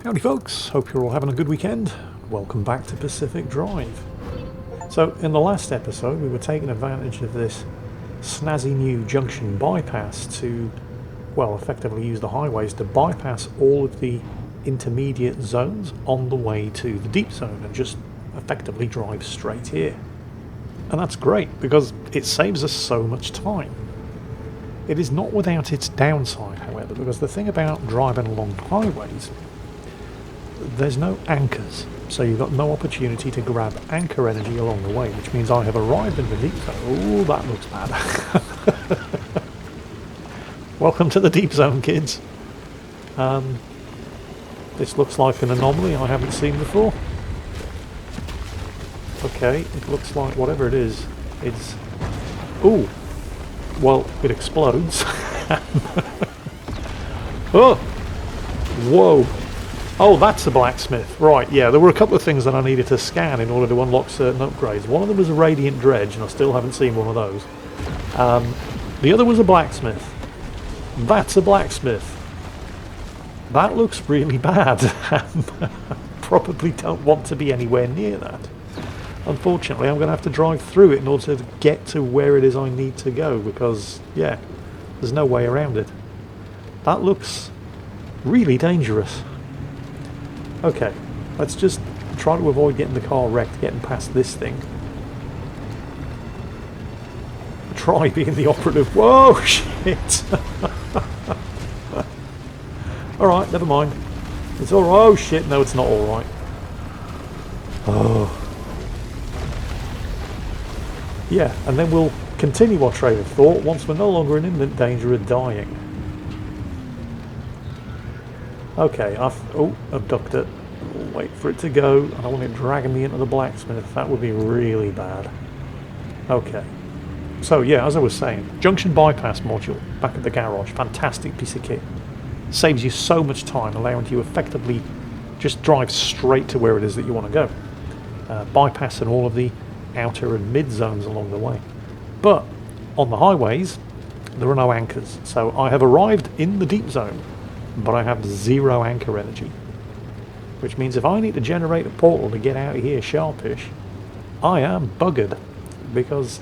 Howdy folks, hope you're all having a good weekend. Welcome back to Pacific Drive. So in the last episode we were taking advantage of this snazzy new junction bypass to, well, effectively use the highways to bypass all of the intermediate zones on the way to the deep zone and just effectively drive straight here. And that's great because it saves us so much time. It is not without its downside, however, because the thing about driving along highways, there's no anchors, so you've got no opportunity to grab anchor energy along the way, which means I have arrived in the deep zone. Oh, that looks bad. Welcome to the deep zone, kids. This looks like an anomaly I haven't seen before. Okay, it looks like whatever it is, it's... Ooh! Well, it explodes. Oh! Whoa! Oh, that's a blacksmith. Right, yeah, there were a couple of things that I needed to scan in order to unlock certain upgrades. One of them was a radiant dredge, and I still haven't seen one of those. The other was a blacksmith. That's a blacksmith. That looks really bad. Probably don't want to be anywhere near that. Unfortunately, I'm going to have to drive through it in order to get to where it is I need to go, because, yeah, there's no way around it. That looks really dangerous. Okay, let's just try to avoid getting the car wrecked, getting past this thing. Try being the operative. Whoa, shit! Alright, never mind. It's alright. Oh, shit, no, it's not alright. Oh. Yeah, and then we'll continue our train of thought once we're no longer in imminent danger of dying. Okay, I've ducked it. Wait for it to go. I don't want it dragging me into the blacksmith. That would be really bad. Okay. So yeah, as I was saying, Junction Bypass module back at the garage. Fantastic piece of kit. Saves you so much time, allowing you effectively just drive straight to where it is that you want to go. Bypassing all of the outer and mid zones along the way. But on the highways, there are no anchors. So I have arrived in the deep zone, but I have 0 anchor energy. Which means if I need to generate a portal to get out of here sharpish, I am buggered. Because,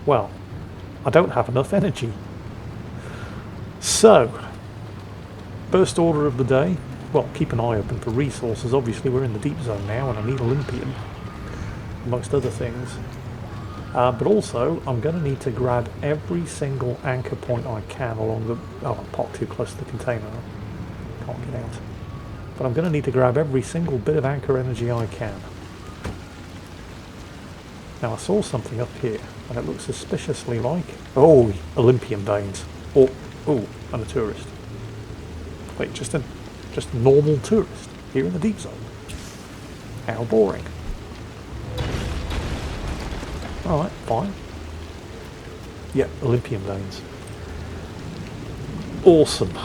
well, I don't have enough energy. So, first order of the day, well, keep an eye open for resources. Obviously we're in the deep zone now and I need Olympium, amongst other things. But also, I'm going to need to grab every single anchor point I can along the... Oh, I'm parked too close to the container. Can't get out. But I'm going to need to grab every single bit of anchor energy I can. Now, I saw something up here, and it looks suspiciously like... Oh, Olympian veins. Oh, and a tourist. Wait, just a normal tourist here in the deep zone. How boring. Alright, fine. Yep, Olympian veins. Awesome.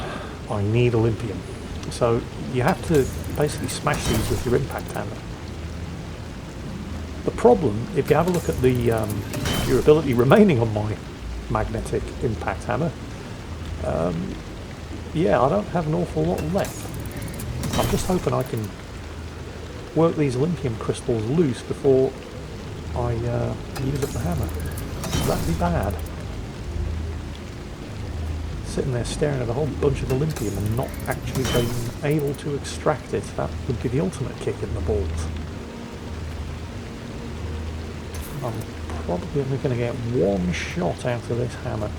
I need Olympium. So you have to basically smash these with your impact hammer. The problem, if you have a look at the durability remaining on my magnetic impact hammer, yeah, I don't have an awful lot left. I'm just hoping I can work these Olympium crystals loose before I use up the hammer. That'd be bad. Sitting there staring at a whole bunch of Olympium and not actually being able to extract it, that would be the ultimate kick in the balls. I'm probably only going to get one shot out of this hammer.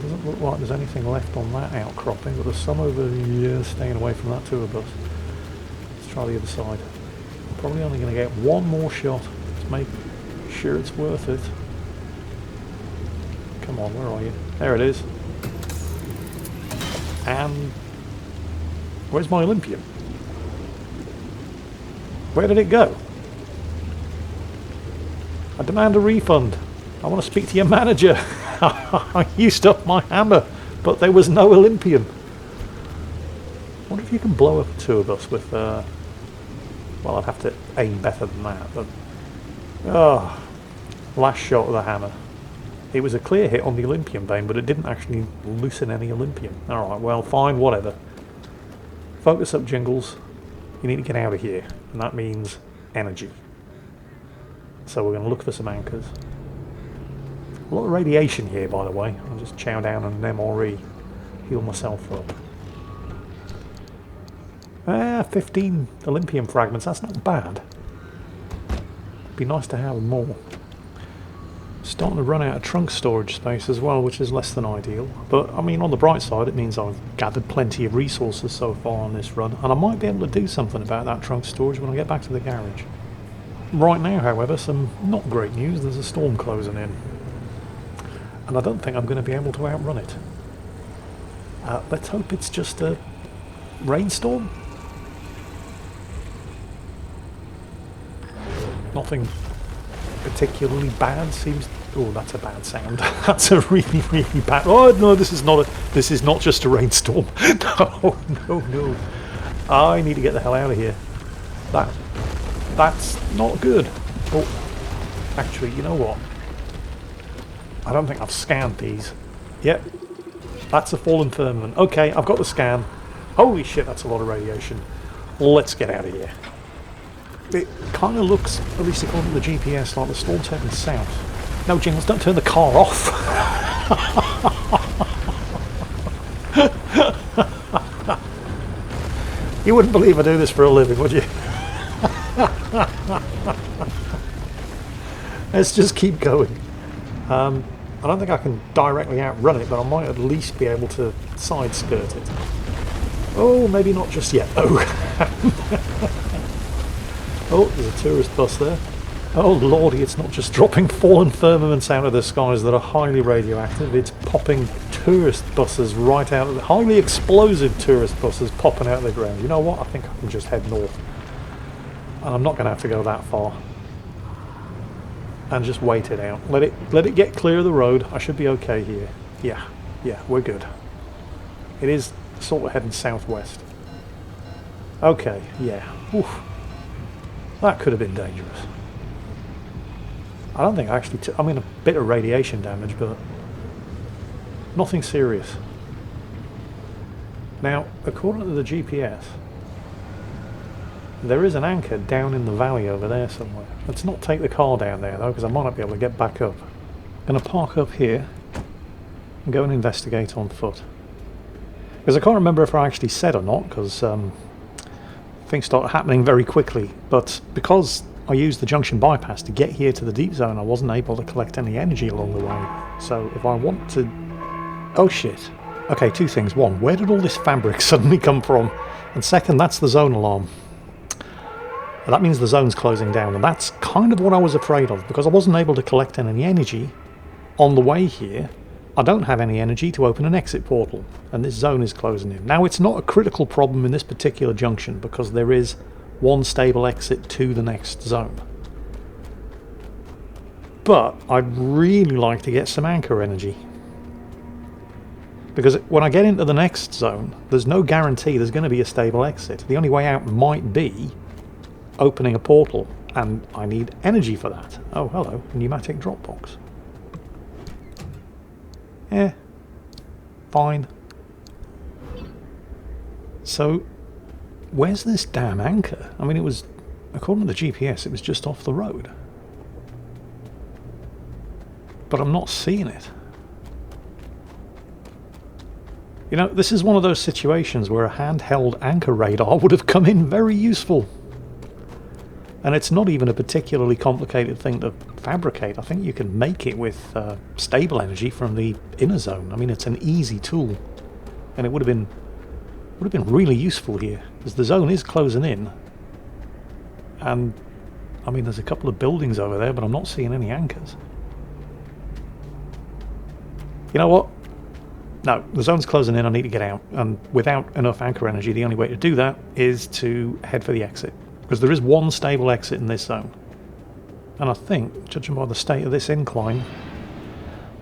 Doesn't look like there's anything left on that outcropping, but there's some over here staying away from that tour bus. Let's try the other side. I'm probably only going to get one more shot to make sure it's worth it. Come on, where are you? There it is. And where's my Olympium? Where did it go? I demand a refund. I want to speak to your manager. I used up my hammer, but there was no Olympium. I wonder if you can blow up a tour bus with... well, I'd have to aim better than that, but... Oh, last shot of the hammer. It was a clear hit on the Olympium vein, but it didn't actually loosen any Olympium. Alright, well, fine, whatever. Focus up, Jingles. You need to get out of here, and that means energy. So we're going to look for some anchors. A lot of radiation here, by the way. I'll just chow down on an MRE, heal myself up. 15 Olympian fragments, that's not bad. Be nice to have more. Starting to run out of trunk storage space as well, which is less than ideal. But, I mean, on the bright side, it means I've gathered plenty of resources so far on this run, and I might be able to do something about that trunk storage when I get back to the garage. Right now, however, some not great news. There's a storm closing in. And I don't think I'm going to be able to outrun it. Let's hope it's just a rainstorm. Nothing particularly bad seems. Oh, that's a bad sound. That's a really, really bad. Oh no, this is not just a rainstorm. No. I need to get the hell out of here. That's not good. Oh, actually, you know what? I don't think I've scanned these. Yep, that's a fallen firmament. Okay, I've got the scan. Holy shit, that's a lot of radiation. Let's get out of here. It kind of looks, at least according to the GPS, like the storm's heading south. No, Jingles, don't turn the car off. You wouldn't believe I do this for a living, would you? Let's just keep going. I don't think I can directly outrun it, but I might at least be able to side skirt it. Oh, maybe not just yet. Oh, there's a tourist bus there. Oh lordy, it's not just dropping fallen firmaments out of the skies that are highly radioactive, it's popping tourist buses right out of the... highly explosive tourist buses popping out of the ground. You know what? I think I can just head north. And I'm not going to have to go that far. And just wait it out. Let it get clear of the road. I should be okay here. Yeah, we're good. It is sort of heading southwest. Okay, yeah. Oof. That could have been dangerous. I don't think I actually took... I mean, a bit of radiation damage, but nothing serious. Now, according to the GPS, there is an anchor down in the valley over there somewhere. Let's not take the car down there, though, because I might not be able to get back up. I'm going to park up here and go and investigate on foot. Because I can't remember if I actually said or not, because things start happening very quickly. But because I used the Junction Bypass to get here to the deep zone, I wasn't able to collect any energy along the way. So if I want to... Oh shit. Okay, two things. One, where did all this fabric suddenly come from? And second, that's the zone alarm. That means the zone's closing down, and that's kind of what I was afraid of, because I wasn't able to collect any energy on the way here. I don't have any energy to open an exit portal, and this zone is closing in. Now, it's not a critical problem in this particular junction, because there is one stable exit to the next zone. But I'd really like to get some anchor energy. Because when I get into the next zone, there's no guarantee there's going to be a stable exit. The only way out might be opening a portal, and I need energy for that. Oh, hello, pneumatic drop box. Yeah, fine. So, where's this damn anchor? I mean, it was, according to the GPS, it was just off the road. But I'm not seeing it. You know, this is one of those situations where a handheld anchor radar would have come in very useful. And it's not even a particularly complicated thing to fabricate. I think you can make it with stable energy from the inner zone. I mean, it's an easy tool, and it would have been really useful here, because the zone is closing in. And I mean, there's a couple of buildings over there, but I'm not seeing any anchors. You know what? No, the zone's closing in. I need to get out, and without enough anchor energy, the only way to do that is to head for the exit. Because there is one stable exit in this zone. And I think, judging by the state of this incline,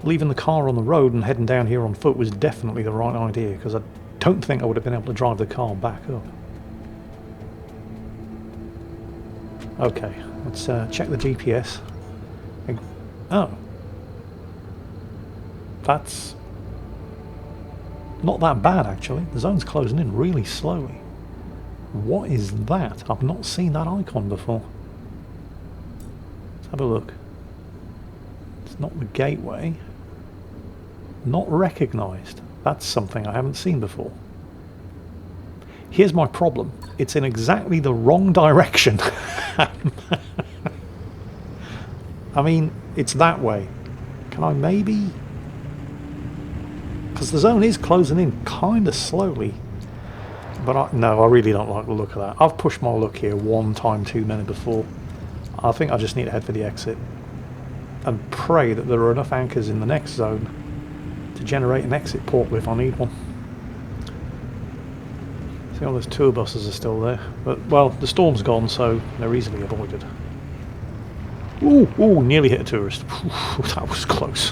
leaving the car on the road and heading down here on foot was definitely the right idea, because I don't think I would have been able to drive the car back up. Okay, let's check the GPS. Oh. That's not that bad, actually. The zone's closing in really slowly. What is that? I've not seen that icon before. Let's have a look. It's not the gateway. Not recognised. That's something I haven't seen before. Here's my problem. It's in exactly the wrong direction. I mean, it's that way. Can I maybe... Because the zone is closing in kind of slowly. But no, I really don't like the look of that. I've pushed my luck here one time too many before. I think I just need to head for the exit. And pray that there are enough anchors in the next zone to generate an exit portal if I need one. See, all those tour buses are still there. But, well, the storm's gone, so they're easily avoided. Ooh, nearly hit a tourist. Ooh, that was close.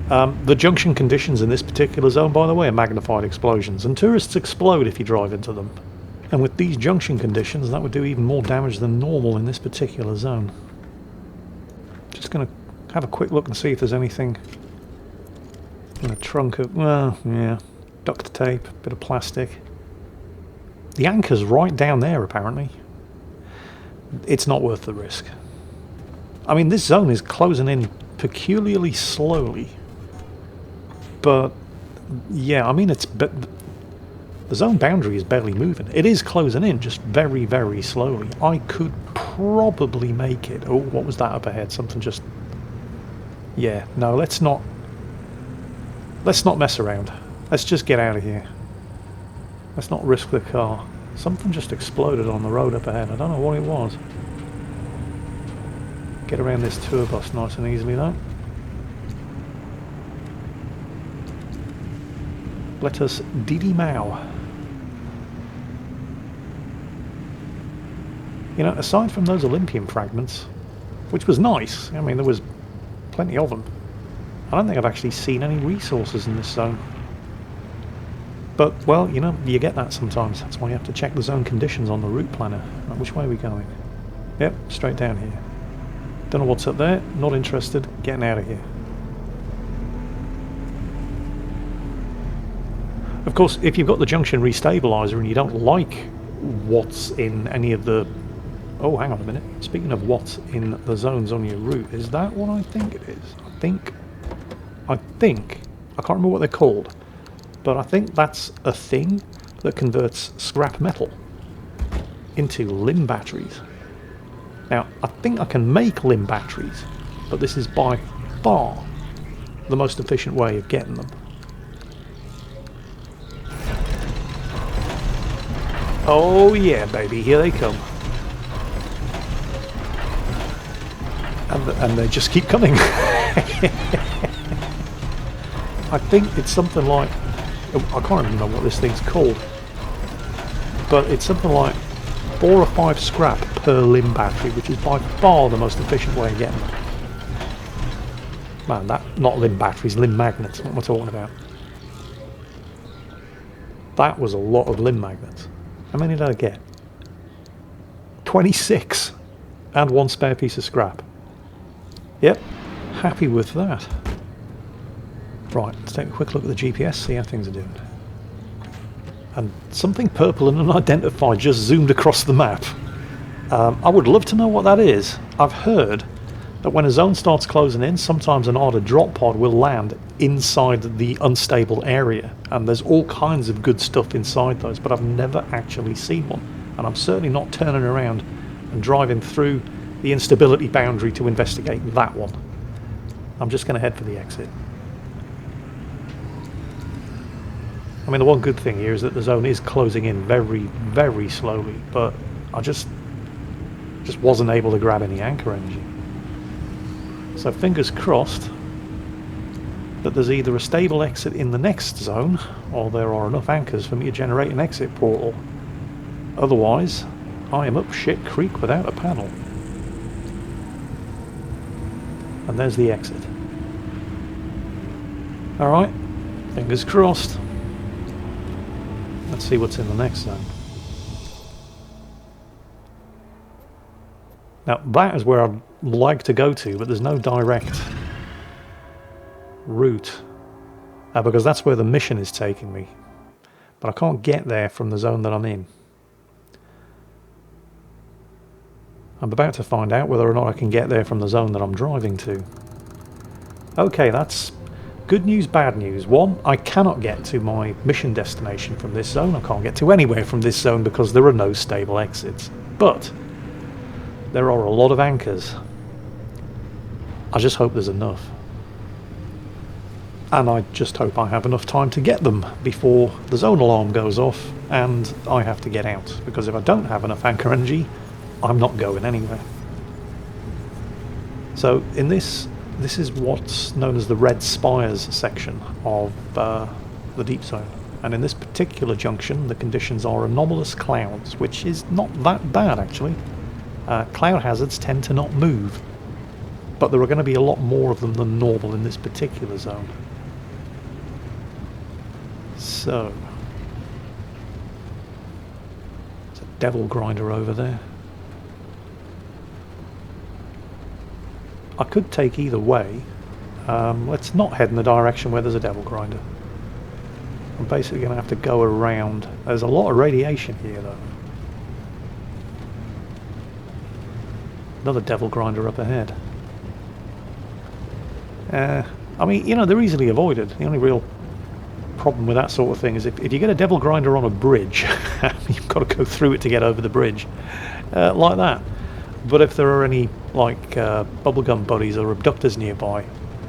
The junction conditions in this particular zone, by the way, are magnified explosions, and tourists explode if you drive into them. And with these junction conditions, that would do even more damage than normal in this particular zone. Just going to have a quick look and see if there's anything in the trunk of... well, yeah, duct tape, bit of plastic. The anchor's right down there, apparently. It's not worth the risk. I mean, this zone is closing in peculiarly slowly. But, yeah, I mean, the zone boundary is barely moving. It is closing in, just very, very slowly. I could probably make it. Oh, what was that up ahead? Something just... yeah, no, let's not mess around. Let's just get out of here. Let's not risk the car. Something just exploded on the road up ahead. I don't know what it was. Get around this tour bus nice and easily, though. Let us Didi Mao. You know, aside from those Olympian fragments, which was nice, I mean, there was plenty of them, I don't think I've actually seen any resources in this zone. But, well, you know, you get that sometimes. That's why you have to check the zone conditions on the route planner. Right, which way are we going? Yep, straight down here. Don't know what's up there, not interested, getting out of here. Of course, if you've got the junction restabilizer and you don't like what's in any of the... oh, hang on a minute. Speaking of what's in the zones on your route, is that what I think it is? I can't remember what they're called, but I think that's a thing that converts scrap metal into limb batteries. Now, I think I can make limb batteries, but this is by far the most efficient way of getting them. Oh yeah, baby, here they come. And they just keep coming. I think it's something like... I can't even know what this thing's called. But it's something like 4 or 5 scrap per limb battery, which is by far the most efficient way of getting them. Man, not limb batteries, limb magnets, what am I talking about? That was a lot of limb magnets. How many did I get? 26! And 1 spare piece of scrap. Yep, happy with that. Right, let's take a quick look at the GPS, see how things are doing. And something purple and unidentified just zoomed across the map. I would love to know what that is. I've heard that when a zone starts closing in, sometimes an odd drop pod will land inside the unstable area, and there's all kinds of good stuff inside those, but I've never actually seen one, and I'm certainly not turning around and driving through the instability boundary to investigate that one. I'm just going to head for the exit. I mean, the one good thing here is that the zone is closing in very, very slowly, but I just wasn't able to grab any anchor energy. So fingers crossed that there's either a stable exit in the next zone, or there are enough anchors for me to generate an exit portal. Otherwise, I am up shit creek without a paddle. And there's the exit. Alright, fingers crossed. Let's see what's in the next zone. Now that is where I'd like to go to, but there's no direct route. Because that's where the mission is taking me. But I can't get there from the zone that I'm in. I'm about to find out whether or not I can get there from the zone that I'm driving to. Okay, that's good news, bad news. One, I cannot get to my mission destination from this zone. I can't get to anywhere from this zone because there are no stable exits. But there are a lot of anchors. I just hope there's enough. And I just hope I have enough time to get them before the zone alarm goes off and I have to get out. Because if I don't have enough anchor energy, I'm not going anywhere. So in this is what's known as the Red Spires section of the deep zone. And in this particular junction, the conditions are anomalous clouds, which is not that bad actually. Cloud hazards tend to not move, but there are going to be a lot more of them than normal in this particular zone. So, there's a devil grinder over there. I could take either way. Let's not head in the direction where there's a devil grinder. I'm basically going to have to go around. There's a lot of radiation here though. Another devil grinder up ahead. I mean, you know, they're easily avoided. The only real problem with that sort of thing is if you get a devil grinder on a bridge, you've got to go through it to get over the bridge. Like that. But if there are any, like, bubblegum buddies or abductors nearby,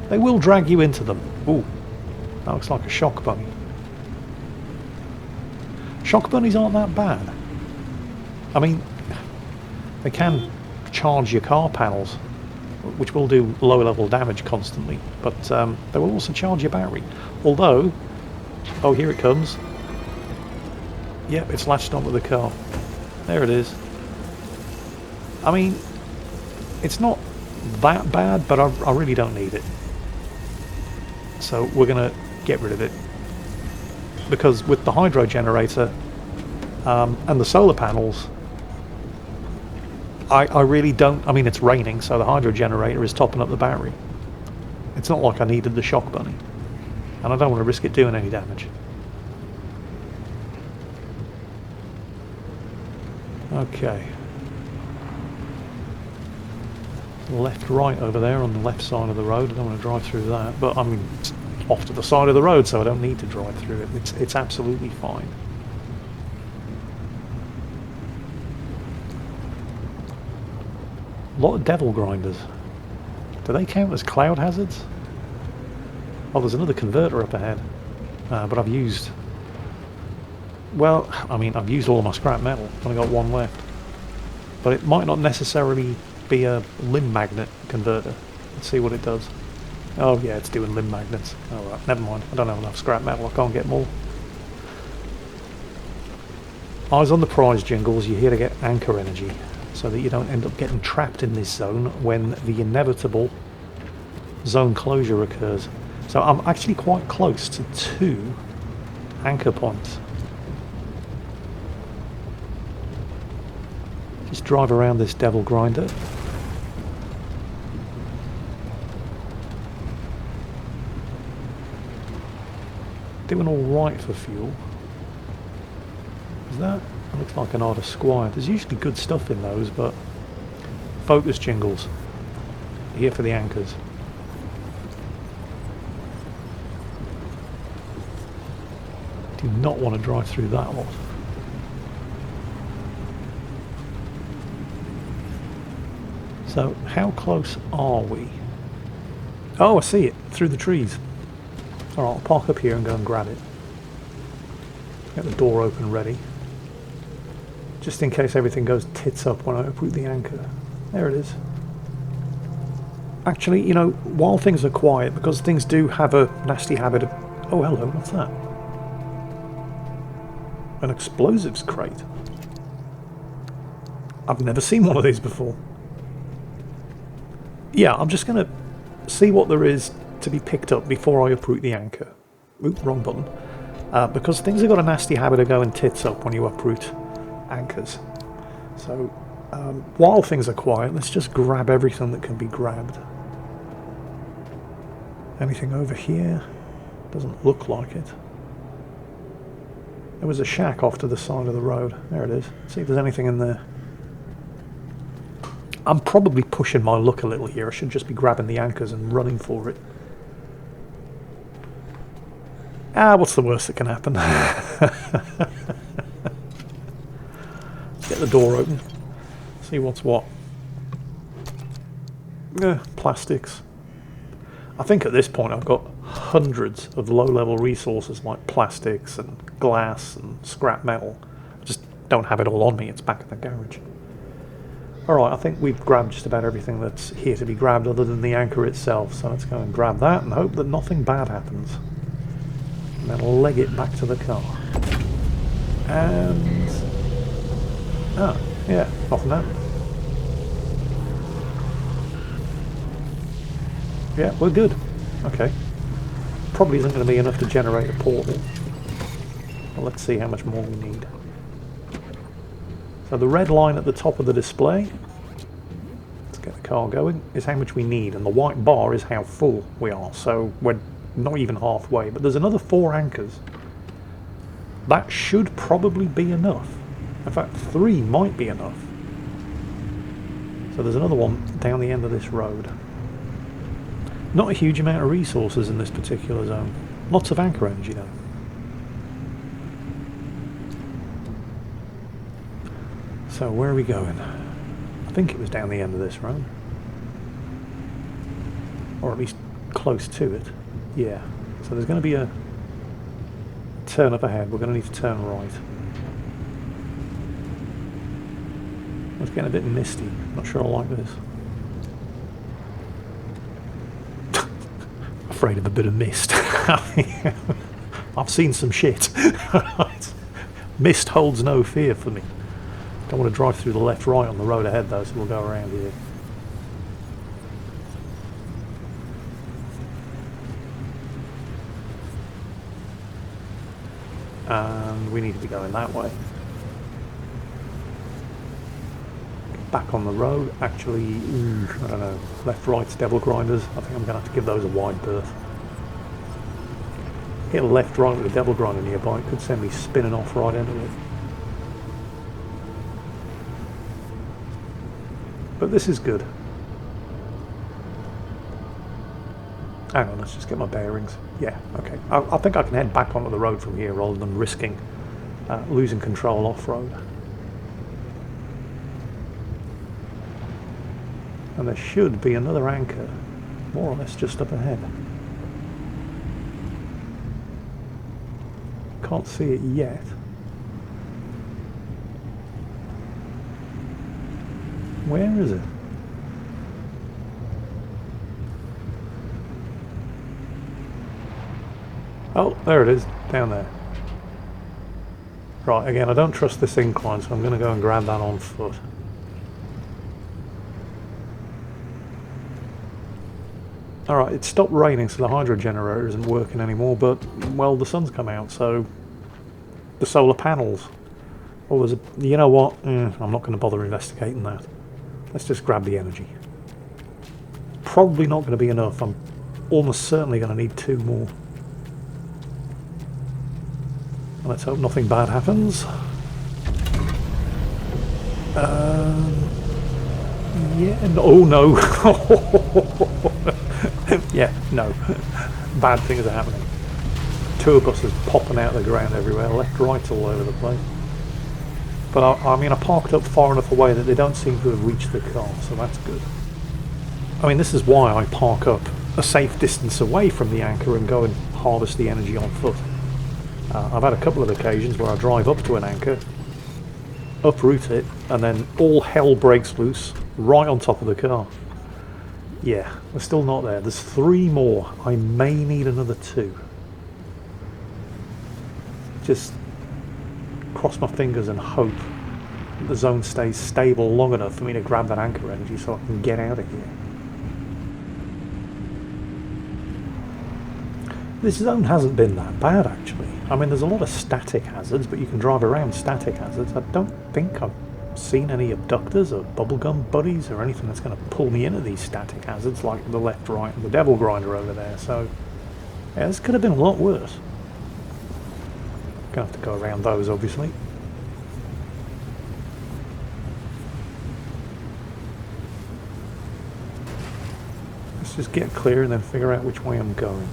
they will drag you into them. Ooh, that looks like a shock bunny. Shock bunnies aren't that bad. I mean, they can charge your car panels, which will do lower level damage constantly, but they will also charge your battery. Although, oh, here it comes. Yep, it's latched onto the car. There it is. I mean, it's not that bad, but I really don't need it. So we're going to get rid of it. Because with the hydro generator and the solar panels, I really don't... I mean, it's raining, so the hydro generator is topping up the battery. It's not like I needed the shock bunny. And I don't want to risk it doing any damage. Okay. Left, right over there on the left side of the road. I don't want to drive through that, but I mean, it's off to the side of the road, so I don't need to drive through it. It's absolutely fine. A lot of devil grinders. Do they count as cloud hazards? Oh, there's another converter up ahead, but I've used... Well, I mean, I've used all my scrap metal. I've only got one left. But it might not necessarily be a limb magnet converter. Let's see what it does. Oh yeah, it's doing limb magnets. Alright, never mind. I don't have enough scrap metal. I can't get more. Eyes on the prize, Jingles. You're here to get anchor energy, so that you don't end up getting trapped in this zone when the inevitable zone closure occurs. So I'm actually quite close to 2 anchor points. Just drive around this devil grinder. Doing alright for fuel. Is that? Looks like an Arda Squire. There's usually good stuff in those, but... Focus, Jingles. Here for the anchors. Do not want to drive through that lot. So, how close are we? Oh, I see it. Through the trees. Alright, I'll park up here and go and grab it. Get the door open ready. Just in case everything goes tits up when I uproot the anchor. There it is. Actually, you know, while things are quiet, because things do have a nasty habit of... Oh, hello, what's that? An explosives crate. I've never seen one of these before. Yeah, I'm just going to see what there is to be picked up before I uproot the anchor. Oop, wrong button. Because things have got a nasty habit of going tits up when you uproot anchors. So, while things are quiet, let's just grab everything that can be grabbed. Anything over here? Doesn't look like it. There was a shack off to the side of the road. There it is. See if there's anything in there. I'm probably pushing my luck a little here. I should just be grabbing the anchors and running for it. What's the worst that can happen? Let's get the door open. See what's what. Plastics. I think at this point I've got hundreds of low-level resources like plastics and glass and scrap metal. I just don't have it all on me. It's back in the garage. Alright, I think we've grabbed just about everything that's here to be grabbed other than the anchor itself. So let's go and grab that and hope that nothing bad happens. And then leg it back to the car. And... oh, yeah, nothing happened. Yeah, we're good. Okay. Probably isn't going to be enough to generate a portal. But let's see how much more we need. So the red line at the top of the display, let's get the car going, is how much we need. And the white bar is how full we are. So we're not even halfway. But there's another 4 anchors. That should probably be enough. In fact, 3 might be enough. So there's another one down the end of this road. Not a huge amount of resources in this particular zone. Lots of anchor energy though. So where are we going? I think it was down the end of this road. Or at least close to it. Yeah. So there's going to be a turn up ahead. We're going to need to turn right. It's getting a bit misty. Not sure I like this. Afraid of a bit of mist. I've seen some shit. Mist holds no fear for me. Don't want to drive through the left-right on the road ahead though, so we'll go around here. And we need to be going that way. Back on the road, actually, I don't know, left-right's devil grinders. I think I'm going to have to give those a wide berth. Hit a left-right with a devil grinder nearby, it could send me spinning off right into it. But this is good. Hang on, let's just get my bearings. Yeah, okay. I think I can head back onto the road from here rather than risking losing control off-road. And there should be another anchor, more or less just up ahead. Can't see it yet. Where is it? Oh, there it is, down there. Right, again, I don't trust this incline, so I'm going to go and grab that on foot. Alright, it stopped raining, so the hydro generator isn't working anymore, but, well, the sun's come out, so the solar panels. Oh, there's a... you know what? I'm not going to bother investigating that. Let's just grab the energy. Probably not going to be enough. I'm almost certainly going to need 2 more. Let's hope nothing bad happens. Yeah, no, oh no. Yeah, no. Bad things are happening. Tour buses popping out of the ground everywhere, left, right, all over the place. But I mean, I parked up far enough away that they don't seem to have reached the car, so that's good. I mean, this is why I park up a safe distance away from the anchor and go and harvest the energy on foot. I've had a couple of occasions where I drive up to an anchor, uproot it, and then all hell breaks loose right on top of the car. Yeah, we're still not there. There's 3 more. I may need another 2. Just cross my fingers and hope that the zone stays stable long enough for me to grab that anchor energy so I can get out of here. This zone hasn't been that bad, actually. I mean, there's a lot of static hazards, but you can drive around static hazards. I don't think I've seen any abductors or bubblegum buddies or anything that's going to pull me into these static hazards like the left, right, and the devil grinder over there. So, yeah, this could have been a lot worse. Gonna have to go around those, obviously. just get clear and then figure out which way I'm going.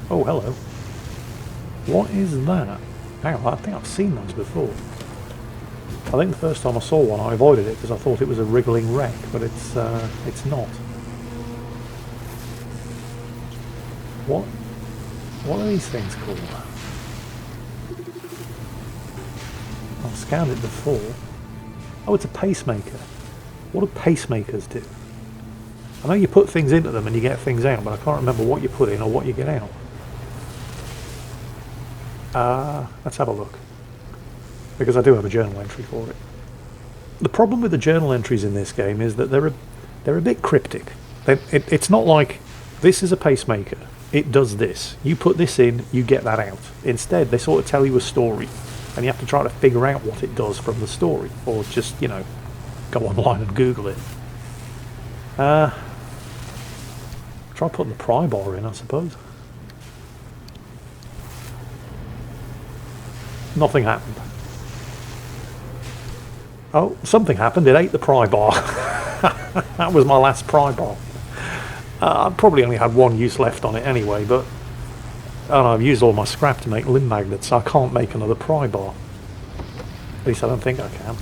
Oh, hello. What is that? Hang on, I think I've seen those before. I think the first time I saw one I avoided it because I thought it was a wriggling wreck, but it's not. What are these things called? I've scanned it before. Oh, it's a pacemaker. What do pacemakers do? I know you put things into them and you get things out, but I can't remember what you put in or what you get out. Let's have a look. Because I do have a journal entry for it. The problem with the journal entries in this game is that they're a bit cryptic. It's not like, this is a pacemaker, it does this. You put this in, you get that out. Instead, they sort of tell you a story, and you have to try to figure out what it does from the story, or just, you know, go online and Google it. Try putting the pry bar in, I suppose. Nothing happened. Oh, something happened. It ate the pry bar. That was my last pry bar. I probably only had one use left on it anyway, but I've used all my scrap to make limb magnets, so I can't make another pry bar. At least I don't think I can.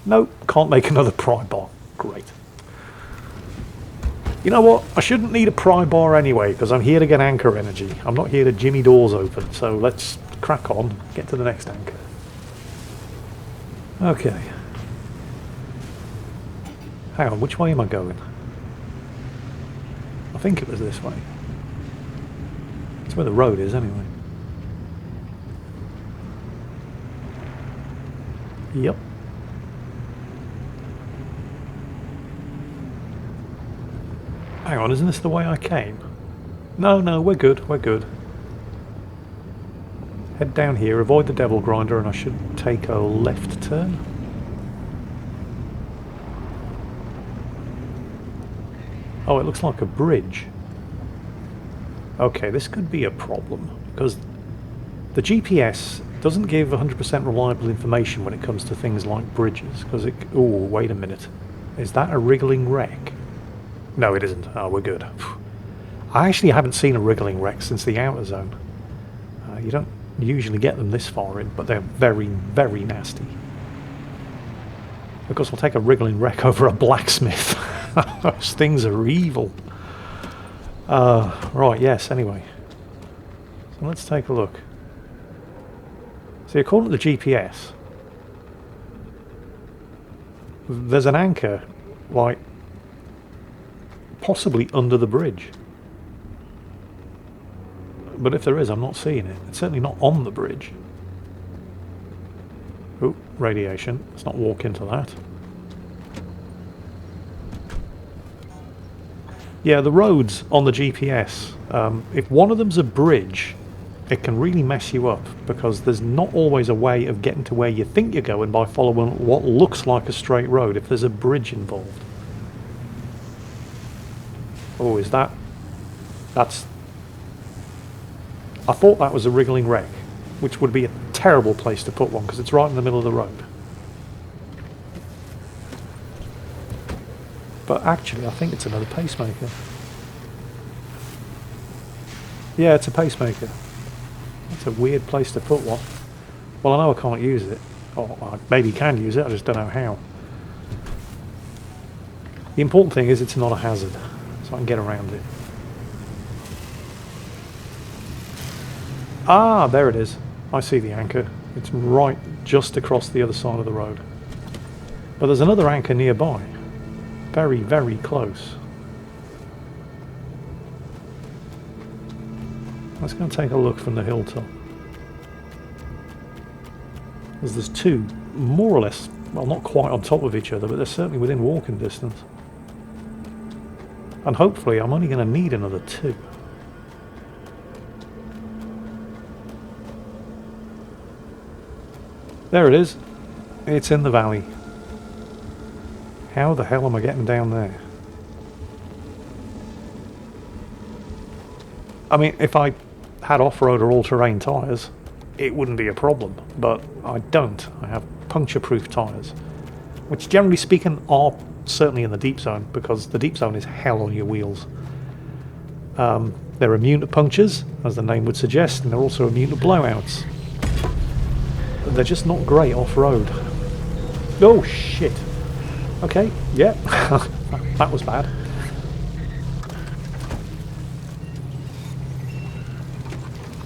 Nope, can't make another pry bar. Great. You know what? I shouldn't need a pry bar anyway, because I'm here to get anchor energy. I'm not here to jimmy doors open, so let's crack on, get to the next anchor. Okay. Hang on, which way am I going? I think it was this way. That's where the road is anyway. Yep. Hang on, isn't this the way I came? No, we're good, we're good. Head down here, avoid the devil grinder, and I should take a left turn. Oh, it looks like a bridge. Okay, this could be a problem, because the GPS doesn't give 100% reliable information when it comes to things like bridges, because it... Oh, wait a minute. Is that a wriggling wreck? No, it isn't. Oh, we're good. I actually haven't seen a wriggling wreck since the outer zone. You don't usually get them this far in, but they're very, very nasty. Of course, I'll take a wriggling wreck over a blacksmith. Those things are evil. Right, yes, anyway. So let's take a look. See, according to the GPS, there's an anchor, like, possibly under the bridge. But if there is, I'm not seeing it. It's certainly not on the bridge. Oh, radiation. Let's not walk into that. Yeah, the roads on the GPS, if one of them's a bridge, it can really mess you up, because there's not always a way of getting to where you think you're going by following what looks like a straight road if there's a bridge involved. Oh, is that... That's... I thought that was a wriggling wreck, which would be a terrible place to put one, because it's right in the middle of the road. But actually, I think it's another pacemaker. Yeah, it's a pacemaker. It's a weird place to put one. Well, I know I can't use it. Or I maybe can use it, I just don't know how. The important thing is it's not a hazard, so I can get around it. Ah, there it is. I see the anchor. It's right just across the other side of the road. But there's another anchor nearby. Very, very close. Let's go and take a look from the hilltop. As there's two, more or less, well, not quite on top of each other, but they're certainly within walking distance. And hopefully I'm only going to need another two. There it is. It's in the valley. How the hell am I getting down there? I mean, if I had off-road or all-terrain tyres, it wouldn't be a problem, but I don't. I have puncture-proof tyres, which generally speaking are certainly in the deep zone, because the deep zone is hell on your wheels. They're immune to punctures, as the name would suggest, and they're also immune to blowouts. But they're just not great off-road. Oh shit. Okay, yeah, that was bad.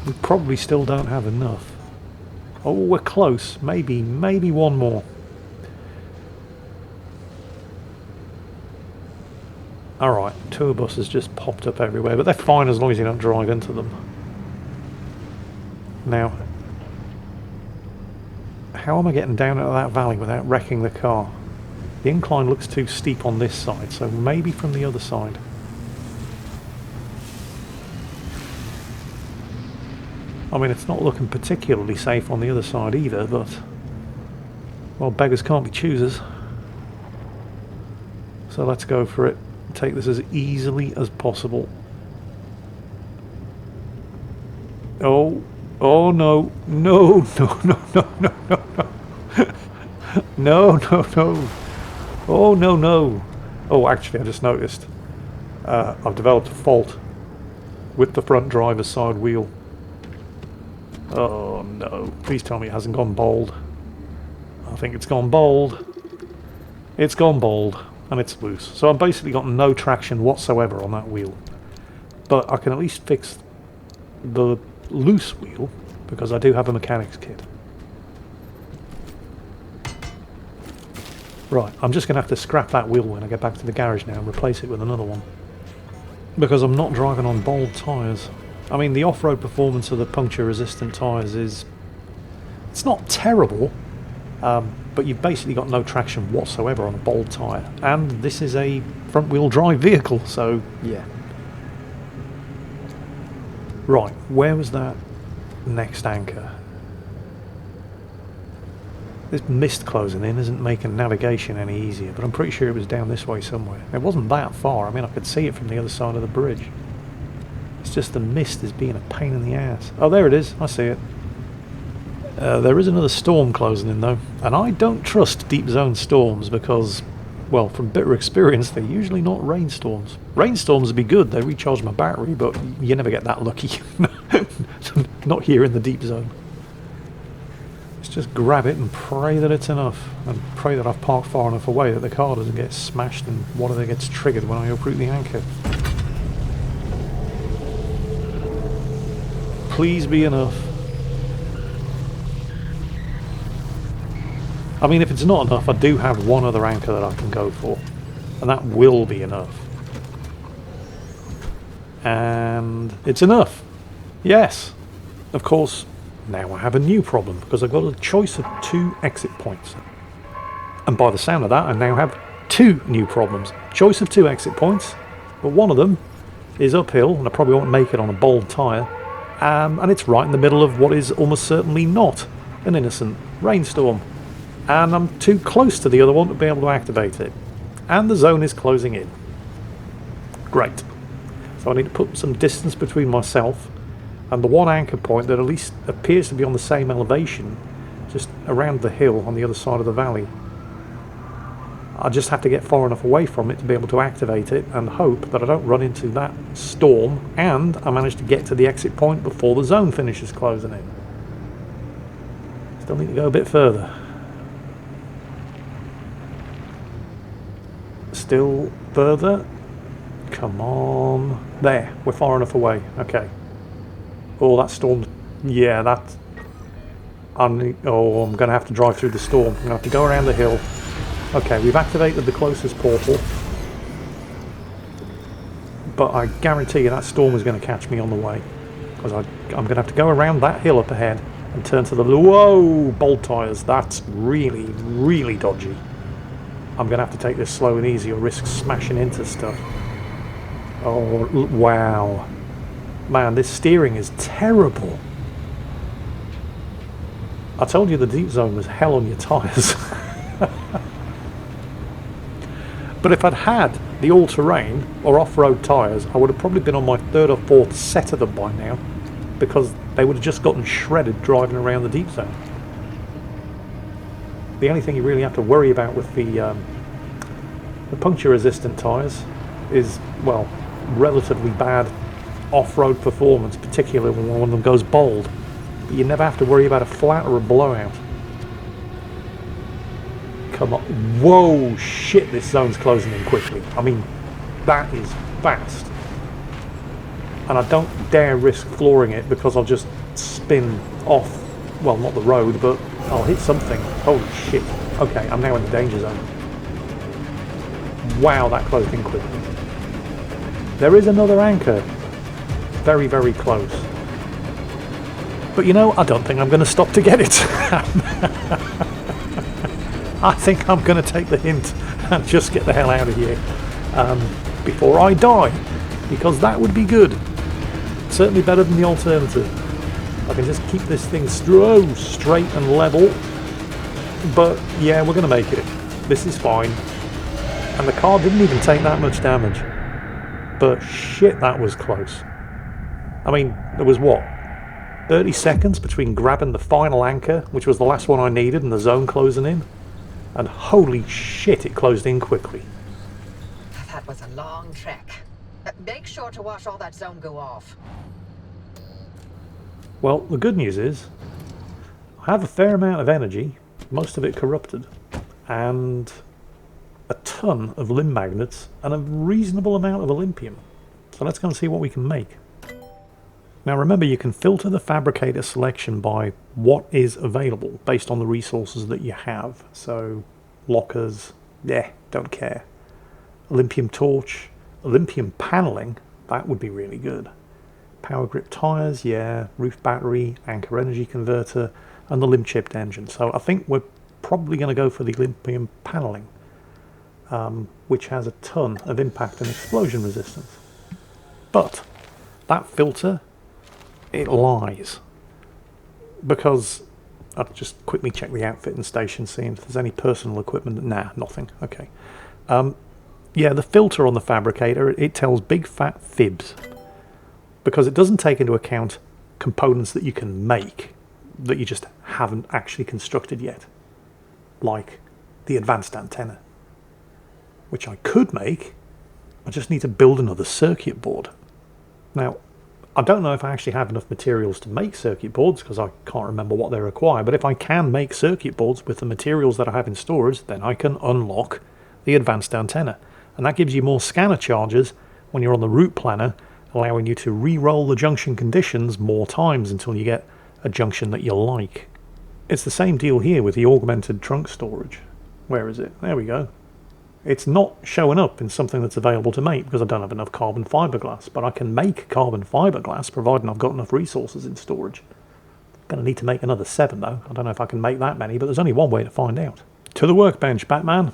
We probably still don't have enough. Oh, we're close. Maybe one more. Alright, tour buses just popped up everywhere, but they're fine as long as you don't drive into them. Now, how am I getting down out of that valley without wrecking the car? The incline looks too steep on this side, so maybe from the other side. I mean, it's not looking particularly safe on the other side either, but... well, beggars can't be choosers. So let's go for it. Take this as easily as possible. Oh no, no, no, no, no, no, no, no, no, no, oh no, no. Oh, actually, I just noticed I've developed a fault with the front driver's side wheel. Oh no, please tell me it hasn't gone bald. I think it's gone bald. It's gone bald. And it's loose. So I've basically got no traction whatsoever on that wheel. But I can at least fix the loose wheel, because I do have a mechanics kit. Right, I'm just going to have to scrap that wheel when I get back to the garage now and replace it with another one. Because I'm not driving on bald tyres. I mean, the off-road performance of the puncture-resistant tyres is... it's not terrible. But you've basically got no traction whatsoever on a bald tyre. And this is a front-wheel drive vehicle, so yeah. Right, where was that next anchor? This mist closing in isn't making navigation any easier, but I'm pretty sure it was down this way somewhere. It wasn't that far. I mean, I could see it from the other side of the bridge. It's just the mist is being a pain in the ass. Oh, there it is. I see it. There is another storm closing in though, and I don't trust deep zone storms because, well, from bitter experience, they're usually not rainstorms. Rainstorms would be good, they recharge my battery, but you never get that lucky. Not here in the deep zone. Let's just grab it and pray that it's enough, and pray that I've parked far enough away that the car doesn't get smashed and whatever gets triggered when I uproot the anchor. Please be enough. I mean, if it's not enough, I do have one other anchor that I can go for, and that will be enough. And it's enough. Yes. Of course, now I have a new problem, because I've got a choice of 2 exit points. And by the sound of that, I now have 2 new problems. Choice of 2 exit points, but one of them is uphill, and I probably won't make it on a bald tyre, and it's right in the middle of what is almost certainly not an innocent rainstorm. And I'm too close to the other one to be able to activate it. And the zone is closing in. Great. So I need to put some distance between myself and the one anchor point that at least appears to be on the same elevation, just around the hill on the other side of the valley. I just have to get far enough away from it to be able to activate it and hope that I don't run into that storm and I manage to get to the exit point before the zone finishes closing in. Still need to go a bit further. Still further. Come on. There. We're far enough away. Okay. Oh, that storm. Yeah, that. I'm going to have to drive through the storm. I'm going to have to go around the hill. Okay, we've activated the closest portal. But I guarantee you that storm is going to catch me on the way. Because I'm going to have to go around that hill up ahead and turn to the... Whoa! Bolt tyres. That's really, really dodgy. I'm going to have to take this slow and easy or risk smashing into stuff. Oh, wow. Man, this steering is terrible. I told you the deep zone was hell on your tyres. But if I'd had the all-terrain or off-road tyres, I would have probably been on my 3rd or 4th set of them by now, because they would have just gotten shredded driving around the deep zone. The only thing you really have to worry about with the The puncture resistant tyres is, well, relatively bad off-road performance, particularly when one of them goes bald. But you never have to worry about a flat or a blowout. Come on. Whoa, shit, this zone's closing in quickly. I mean, that is fast. And I don't dare risk flooring it because I'll just spin off, well, not the road, but I'll hit something. Holy shit. Okay, I'm now in the danger zone. Wow, that closed in quickly. There is another anchor. Very, very close. But you know, I don't think I'm going to stop to get it. I think I'm going to take the hint and just get the hell out of here before I die, because that would be good. Certainly better than the alternative. I can just keep this thing straight and level. But yeah, we're going to make it. This is fine. And the car didn't even take that much damage. But shit, that was close. I mean, there was what? 30 seconds between grabbing the final anchor, which was the last one I needed, and the zone closing in. And holy shit, it closed in quickly. That was a long trek. Make sure to watch all that zone go off. Well, the good news is, I have a fair amount of energy, most of it corrupted, and a ton of limb magnets, and a reasonable amount of Olympium. So let's go and see what we can make. Now remember, you can filter the fabricator selection by what is available based on the resources that you have. So lockers, yeah, don't care. Olympium torch, Olympium paneling, that would be really good. Power grip tyres, yeah, roof battery, anchor energy converter, and the limb chipped engine. So I think we're probably going to go for the Olympium paneling, which has a ton of impact and explosion resistance. But that filter, it lies, because I'll just quickly check the outfitting station, seeing if there's any personal equipment. Nah, nothing. Okay. Yeah, the filter on the fabricator, it tells big fat fibs, because it doesn't take into account components that you can make that you just haven't actually constructed yet, like the advanced antenna, which I could make. I just need to build another circuit board. Now, I don't know if I actually have enough materials to make circuit boards, because I can't remember what they require, but if I can make circuit boards with the materials that I have in storage, then I can unlock the advanced antenna. And that gives you more scanner charges when you're on the route planner, allowing you to re-roll the junction conditions more times until you get a junction that you like. It's the same deal here with the augmented trunk storage. Where is it? There we go. It's not showing up in something that's available to make because I don't have enough carbon fiberglass, but I can make carbon fiberglass providing I've got enough resources in storage. Going to need to make another 7 though. I don't know if I can make that many, but there's only one way to find out. To the workbench, Batman.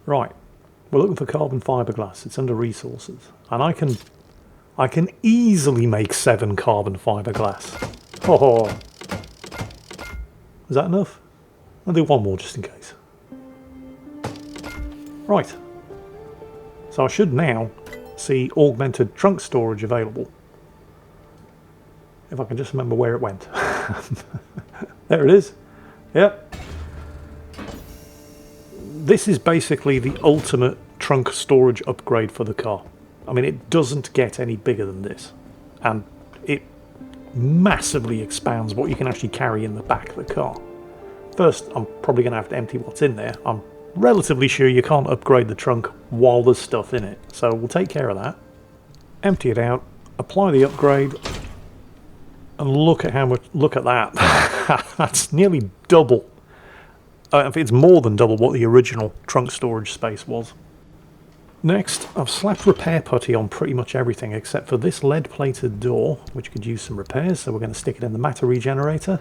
Right, we're looking for carbon fiberglass. It's under resources, and I can easily make 7 carbon fiberglass. Oh, is that enough? I'll do one more just in case. Right, so I should now see augmented trunk storage available. If I can just remember where it went. There it is. Yep. This is basically the ultimate trunk storage upgrade for the car. I mean, it doesn't get any bigger than this. And it massively expands what you can actually carry in the back of the car. First, I'm probably going to have to empty what's in there. I'm relatively sure you can't upgrade the trunk while there's stuff in it. So we'll take care of that. Empty it out, apply the upgrade, and look at how much, look at that. That's nearly double. It's more than double what the original trunk storage space was. Next, I've slapped repair putty on pretty much everything except for this lead-plated door, which could use some repairs, so we're going to stick it in the matter regenerator.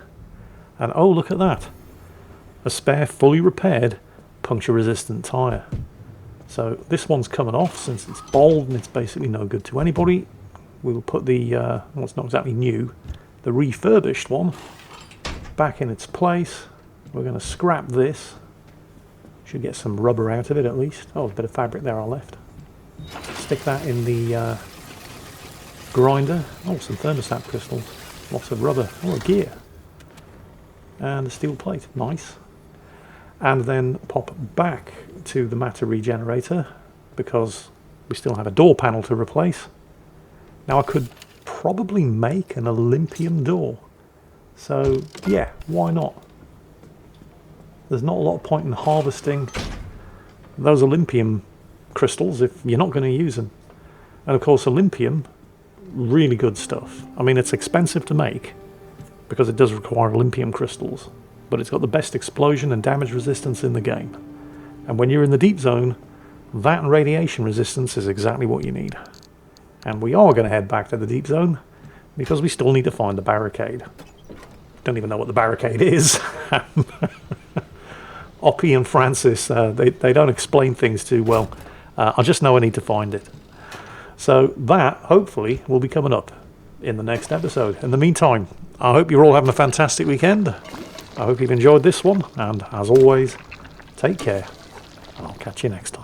And oh, look at that. A spare, fully repaired, puncture-resistant tyre. So this one's coming off since it's bald and it's basically no good to anybody. We will put the, well, it's not exactly new, the refurbished one back in its place. We're going to scrap this. Should get some rubber out of it at least. Oh, a bit of fabric there I left. Stick that in the grinder. Oh, some thermostat crystals. Lots of rubber. Oh, a gear. And a steel plate. Nice. and then pop back to the matter regenerator because we still have a door panel to replace. Now I could probably make an Olympium door. So yeah, why not? There's not a lot of point in harvesting those Olympium crystals if you're not going to use them. And of course Olympium, really good stuff. I mean, it's expensive to make because it does require Olympium crystals, but it's got the best explosion and damage resistance in the game. And when you're in the deep zone, that and radiation resistance is exactly what you need. And we are going to head back to the deep zone because we still need to find the barricade. Don't even know what the barricade is. Oppie and Francis, they don't explain things too well. I just know I need to find it. So that, hopefully, will be coming up in the next episode. In the meantime, I hope you're all having a fantastic weekend. I hope you've enjoyed this one. And as always, take care. And I'll catch you next time.